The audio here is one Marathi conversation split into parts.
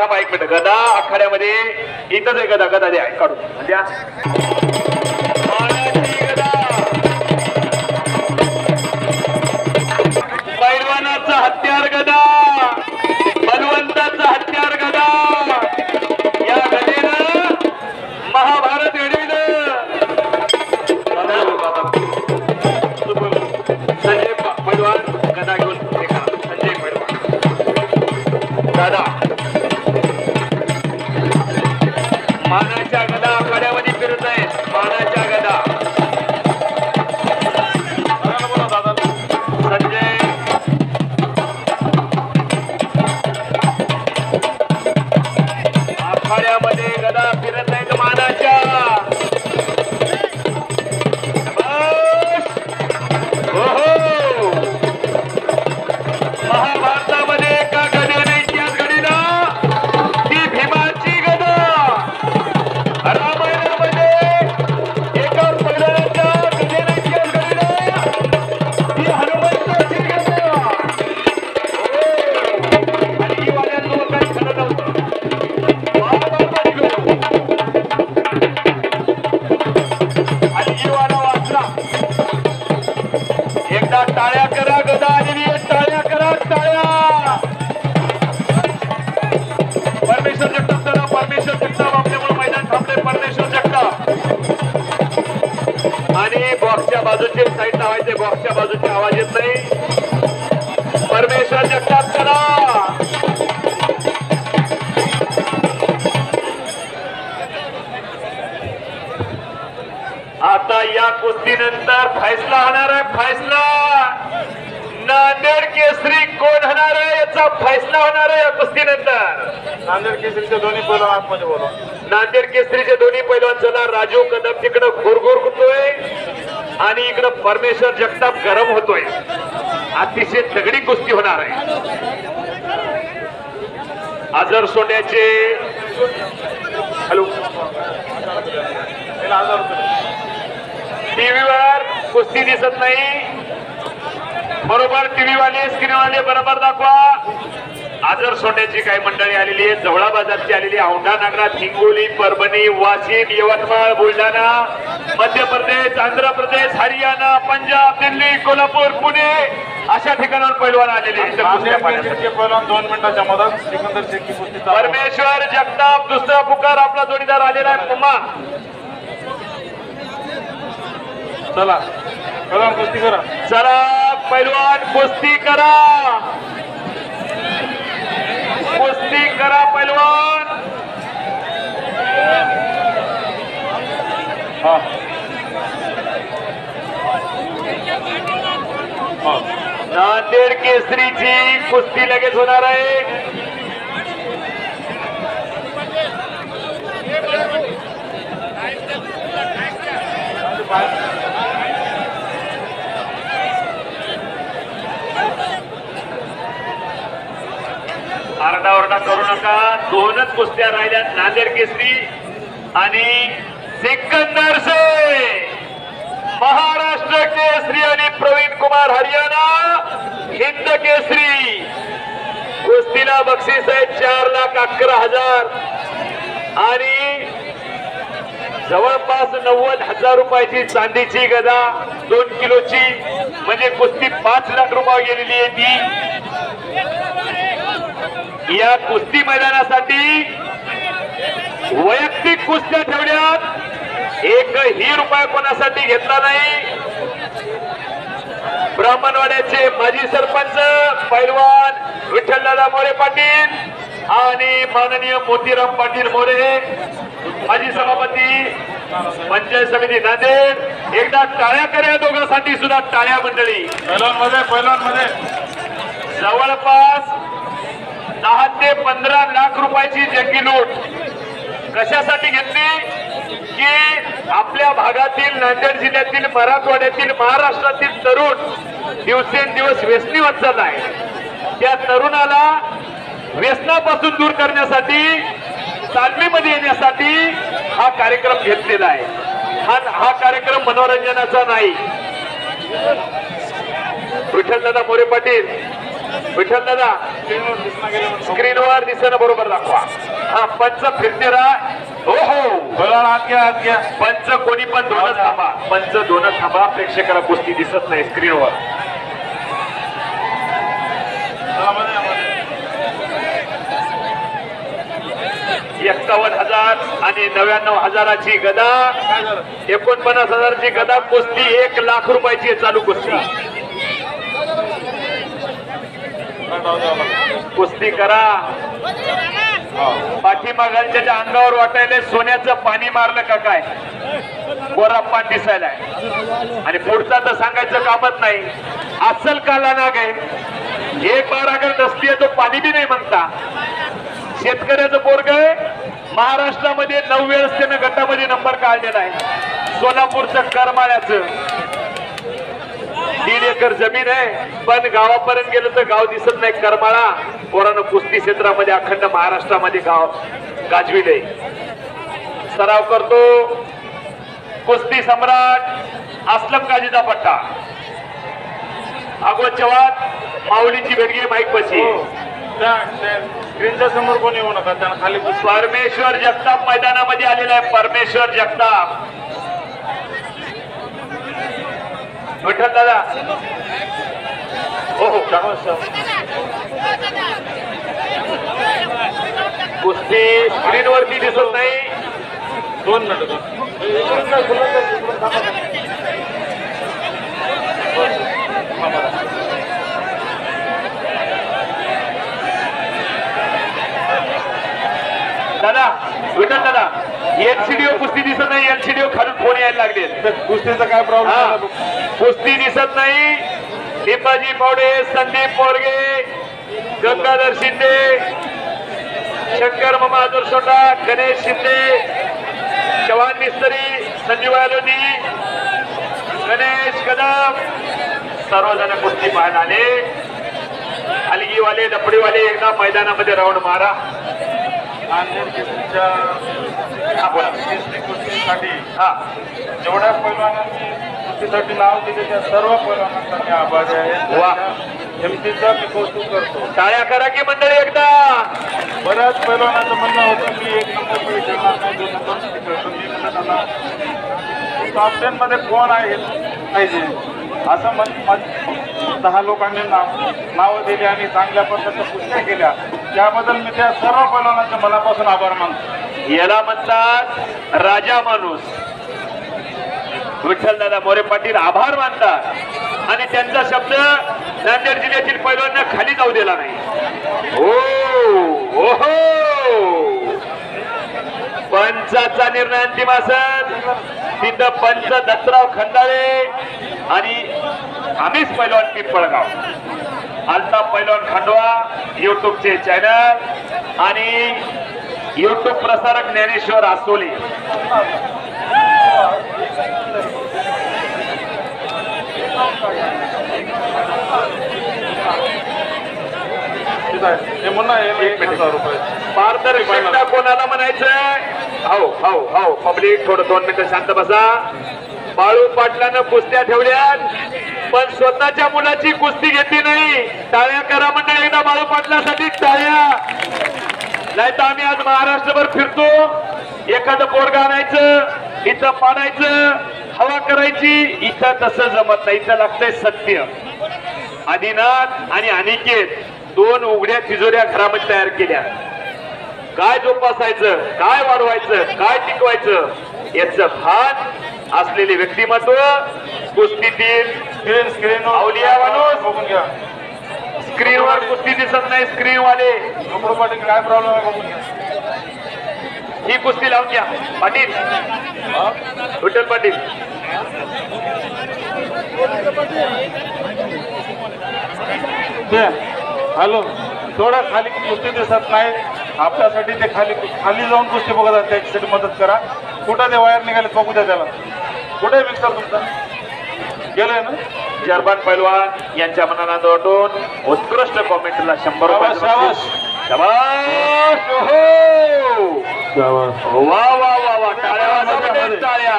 थांबा एक मिनिट. गदा आखाड्यामध्ये इथंच आहे. गदा गदा द्या काढून द्या. पैलवानाचा हत्यार गदा, बलवंताचा हत्यार गदा. या गदेनं महाभारत घडविलं. संजय पैलवान गदा घेऊन संजय पैलवान दादा मानाच्या गदा आखाड्यामध्ये फिरत आहेत. मानाच्या गदा संजय आखाड्यामध्ये गदा फिरत आहेत. मानाच्या महाभारतामध्ये एका गदेने इतिहास घडविला. ती भीमाची गदा. रामायणामध्ये एका पैलवानाच्या गदेने इतिहास घडविला. ती हनुमंताची गदा. आणि ही वाड्यात काही खरं नव्हतं. आणि ही वाडा वाचला. एकदा टाळ्या करा. गदा आलेली आहे. टाळ्या करा. टाळ्या. परमेश्वर जगताप चला. परमेश्वर जगताप आपल्यामुळे मैदान थांबले. परमेश्वर जगताप आणि बॉक्सच्या बाजूचे साईड लावायचे. बॉक्सच्या बाजूचे आवाज येत नाही. परमेश्वर जगताप चला. आता या कुस्तीनंतर फैसला होणार आहे. फैसला नांदेड केसरी कोण होणार आहे याचा फैसला होणार आहे या कुस्तीनंतर. नांदेड केसरीचे दोन्ही पैलवान आतमध्ये बोलवा. नांदेड केसरीचे दोन्ही पैलवान चला. राजू कदम तिकडं घोरघोर होतोय आणि इकडं परमेश्वर जगताप गरम होतोय. अतिशय तगडी कुस्ती होणार आहे. आजर सोन्याचे हॅलो टीव्हीवर कुस्ती दिसत नाही. बरोबर टीव्ही वाले स्क्रीनवाले बरोबर दाखवा. आजर सोन्याची काही मंडळी आलेली आहे. जवळा बाजारची आलेली. औंढा नागनाथ, हिंगोली, परभणी, वाशिम, यवतमाळ, बुलढाणा, मध्य प्रदेश, आंध्र प्रदेश, हरियाणा, पंजाब, दिल्ली, कोल्हापूर, पुणे अशा ठिकाणावर पैलवान आलेले आहेत. पैलवान 2 मिनिटाच्या मधात सिकंदर शेख की कुस्ती. परमेश्वर जगताप दुसरा पुकार आपला जोडीदार आलेला आहे. पुमा चला पैलवान कुस्ती करा. चला पैलवान कुस्ती करा. कुस्ती करा पैलवान. नांदेड केसरीची कुस्ती लगेच होणार आहे. आरडाओरडा करू नका. 2च कुस्त्या राहिल्या. नांदेड केसरी आणि सिकंदर शेख. महाराष्ट्र केसरी आणि प्रवीण कुमार हरियाणा हिंद केसरी. कुस्तीला बक्षीस आहे 4,11,000 आणि जवळपास 90,000 रुपयाची चांदीची गदा 2 किलोची. म्हणजे कुस्ती 5 लाख रुपये गेलेली आहे ती. या कुस्ती मैदानासाठी वैयक्तिक कुस्त्या ठेवण्यात एकही रुपया कोणासाठी घेतला नाही. ब्राह्मणवाड्याचे माजी सरपंच पैलवान विठ्ठलदादा मोरे पाटील आणि माननीय मोतीराम पाटील मोरे माजी सभापती पंचायत समिती नांदेड. एकदा टाळ्या करा दोघांसाठी सुद्धा. टाळ्या मंडळी. पैलवान मध्ये जवळपास 10 ते 15 लाख रुपयाची जंगी लूट कशासाठी घेतली की आपल्या भागातील नांदेड जिल्ह्यातील मराठवाड्यातील महाराष्ट्रातील तरुण दिवसेंदिवस व्यसनी होत चालला आहे. त्या तरुणाला व्यसनापासून दूर करण्यासाठी तालमीमध्ये येण्यासाठी हा कार्यक्रम घेतलेला आहे. हा कार्यक्रम मनोरंजनाचा नाही. विठ्ठलदादा मोरे पाटील विठ्ठल दादा स्क्रीनवर दिसणं गेलं म्हणून स्क्रीनवर दिसणं बरोबर दाखवा. हा पंच फिरते राहा. हो हो बोला ना, आत घ्या पंच कोणी पण दोनच थांबा. पंच दोनच थांबा. प्रेक्षकाला कुस्ती दिसत नाही स्क्रीनवर. चला, मध्ये या, मध्ये. 51,000 आणि 99,000ची गदा. काय झालं? 49,000ची गदा. कुस्ती 1 लाख रुपयाची आहे. चालू कुस्ती. काय जाऊ द्यावं लागलं. कुस्ती करा. हा. पाठीमागांच्या अंगावर वाटायला सोन्याचं पाणी मारलं का काय. गोरा पान दिसायलाय. आणि पुढचा तर सांगायचं कामच नाही. अस्सल काला नाग आहे. एक बार अगर नसली तो पाणी बी नाही म्हणता. शेतकऱ्याचं पोरग आहे. महाराष्ट्रामध्ये 9 वेळेस त्यानं गटामध्ये नंबर काढलेला आहे. सोलापूरचं करमाळ्याचं 1.5 एकर जमीन आहे. पण गावापर्यंत गेलं तर गाव दिसत नाही. करमाळा पोरानं कुस्ती क्षेत्रामध्ये अखंड महाराष्ट्रामध्ये गाव गाजविले. सराव करतो. कुस्ती सम्राट असलम काजीचा पट्टा. भागवत चव्हाण माऊलीची भेटगी माईक पशी. त्या स्क्रीनच्या समोर कोणी येऊ नका. त्यांना खाली परमेश्वर जगताप मैदानामध्ये आलेला आहे. परमेश्वर जगताप. विठ्ठल दादा. हो हो कुस्ती स्क्रीनवरती दिसत नाही. 2 मिनिटं. दादा विठ्ठल दादा एलसीडीओ कुस्ती दिसत नाही. एलसीडीओ खालून फोन यायला लागले. कुस्तीचा काय प्रॉब्लेम? कुस्ती दिसत नाही. दीपाजी पावडे, संदीप मोरगे, गंगाधर शिंदे, शंकर मामा आदर्शोटा, गणेश शिंदे, चव्हाण मिस्त्री, संजीव आलोनी, गणेश कदम सर्वजण कुस्ती पाहायला आले. हलगीवाले डपडीवाले एकदा मैदानामध्ये राऊंड मारा. नांदेड केसरीच्या हा बोला. केसरी कुस्तीसाठी हा जेवढ्या पैलवानांनी कुस्तीसाठी नाव दिले त्या सर्व पैलवानांचा मी आभारी आहे. वा. हिमतीचा मी कौतुक करतो. टाळ्या करा की मंडळी एकदा. बऱ्याच पैलवानाचं म्हणणं होतं मी 1 नंबर मध्ये खेळणार नाही, 2 नंबर मध्ये खेळतो. मी म्हणत आता टॉप 10 मध्ये कोण आहे पाहिजे असं म्हणत 10 लोकांनी नावं दिली आणि चांगल्या पद्धतीने कुस्त्या केल्या. त्याबद्दल मी त्या सर्व पैलवानांचे मनापासून आभार मानतो. याला म्हणतात राजा माणूस. विठ्ठल दादा मोरे पाटील आभार मानतात आणि त्यांचा शब्द नांदेड जिल्ह्यातील पैलवानांना खाली जाऊ दिला नाही. हो हो पंचाचा निर्णय अंतिम असेल तिथं पंच दत्तराव खंडाळे आणि आम्हीच पैलवान पिंपळगाव, अल्ताफ पैलवान खंडवा युट्यूबचे चॅनल आणि युट्यूब प्रसारक ज्ञानेश्वर आसोले. हे म्हणणं आहे 1,000 रुपये. पारदर्शकता कोणाला म्हणायचं? हो हो हो पब्लिक थोडं 2 मिनिटं शांत बसा. बाळू पाटलानं कुस्त्या ठेवल्यात पण स्वतःच्या मुलाची कुस्ती घेतली नाही. टाळ्या करा मंडळी एकदा बाळू पाटलासाठी टाळ्या. नाही तर आम्ही आज महाराष्ट्रभर फिरतो. एखादं पोरगा आणायचं, इथं पाडायचं, हवा करायची. इथं तसं जमत नाही. इथं लागतंय सत्य. आदिनाथ आणि अनिकेत 2 उघड्या तिजोऱ्या घरामध्ये तयार केल्या. काय जोपासायचं, काय वाढवायचं, काय टिकवायचं याचं भान असलेले व्यक्तिमत्व कुस्तीतील स्क्रीन अवलिया माणूस. बघून घ्या. स्क्रीनवर कुस्ती दिसत नाही. स्क्रीन वाले नोकरो पाटील काय प्रॉब्लेम आहे बघून घ्या. ही कुस्ती लावून घ्या. पाटील विठ्ठल पाटील हॅलो थोडं खाली कुस्ती दिसत नाही आपल्यासाठी. ते खाली जाऊन कुस्ती बघत आहेत. त्याच्यासाठी मदत करा. कुठं ते वायर निघाले बघू द्या त्याला. कुठे मिक्सर तुमचा गेलाय ना? जरबान पैलवान यांच्या मनाला वाटून उत्कृष्ट कॉमेंटला 100 रुपये. शाबास. शाबास. वा वा वा वा टाळ्या वाजवा, टाळ्या.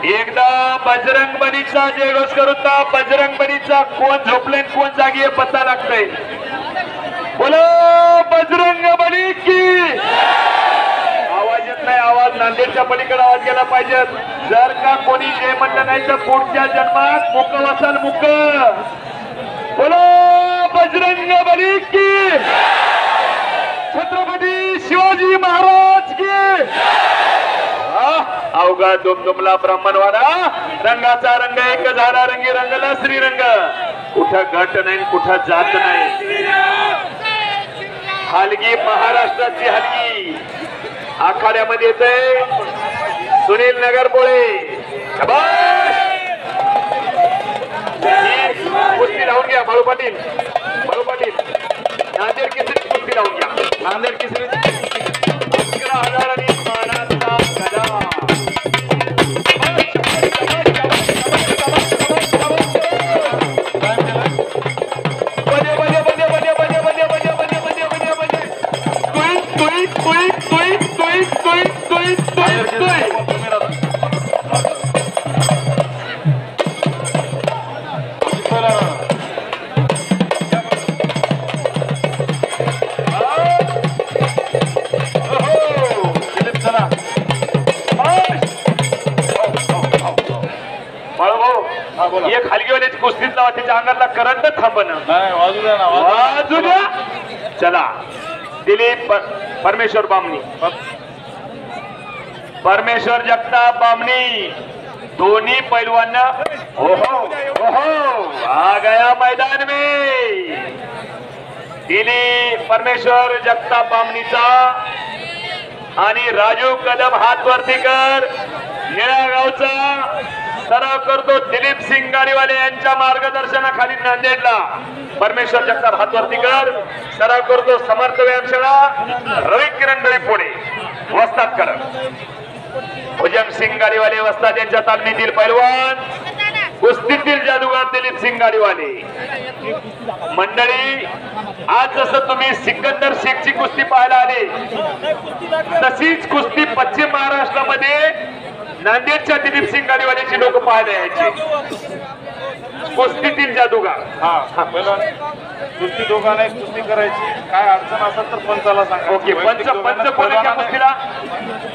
एकदा बजरंग बलीचा जयघोष करून दा. बजरंग बलीचा कोण झोपले कोण जागी हे पत्ता लागतंय. बोलो बजरंग बली की. आवाज येत नाही. आवाज नांदेडच्या पलीकडे आवाज गेला पाहिजे. जर का कोणी जय म्हणलं नाही तर पुढच्या जन्मात मुक वसाल मुक. बोलो बजरंग बली की. छत्रपती शिवाजी महाराज की. अवघा दुमदुमला ब्राह्मणवाडा. रंगाचा रंग एक झाला. रंगी रंगला श्रीरंग. कुठं गट नाही कुठं जात नाही. हलगी महाराष्ट्राची हलगी आखाड्यामध्ये येते. सुनील नगरपोळे. कुस्ती लावून घ्या. बाळू पाटील. बाळू पाटील नांदेड केसरी कुस्ती लावून घ्या. नांदेड केसरी 11,000 आणि मानाचा गदा. एक हलगीवाल्याची कुस्तीत लावा. त्याच्या अंगातला करंट थांबण. वाजू द्या. चला दिलीप परमेश्वर बामणी. परमेश्वर जगताप बामणी दोन्ही पैलवांना. ओहो ओहो आ गया मैदान में. दिलीप परमेश्वर जगताप बामणीचा आणि राजू कदम हात वरती कर. निळ्या गावचा सराव करतो दिलीप सिंग गाडीवाले यांच्या मार्गदर्शनाखाली नांदेडला. परमेश्वर जगताप हातवरती कर. सराव करतो समर्थ व्यायामशाळा रवी किरण पुणे वस्ताद कर. भुजंग सिंग गाडीवाले वस्ताद यांच्या तालमीतील पैलवान. कुस्तीतील जादूगार दिलीप सिंग गाडीवाले. मंडळी आज जसं तुम्ही सिकंदर शेखची कुस्ती पाहायला आले तशीच कुस्ती पश्चिम महाराष्ट्रामध्ये नांदेडच्या दिलीप सिंग गाडीवाल्याची लोक पाहायला यायची. कुस्तीतील जादूगार. कुस्ती दोघांना एक कुस्ती करायची. काय अडचण असेल तर पंचाला सांगा. ओके. पंच कोणाच्या कुस्तीला.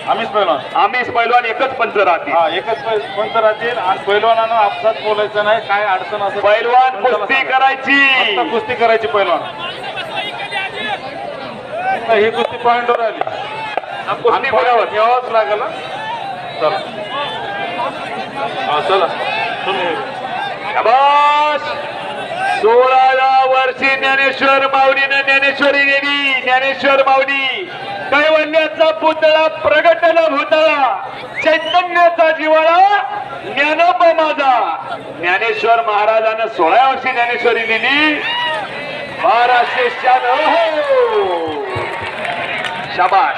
आम्हीच पैलवान एकच पंच राहतील. एकच पंच राहतील आणि पैलवानानं आपसात बोलायचं नाही. काय अडचण असेल पैलवान कुस्ती करायची. कुस्ती करायची पैलवान. ही कुस्ती पॉइंटवर आली. कुस्ती बघावं यावंच लागेल. चला चला. 16व्या वर्षी ज्ञानेश्वर माऊलीनं ज्ञानेश्वरी देवी. ज्ञानेश्वर माऊली कैवल्याचा पुतळा प्रगटला भूतळा. चैतन्याचा जिवाळा ज्ञानोबा माझा. ज्ञानेश्वर महाराजानं 16व्या वर्षी ज्ञानेश्वरी दिली. 1296. शाबाश.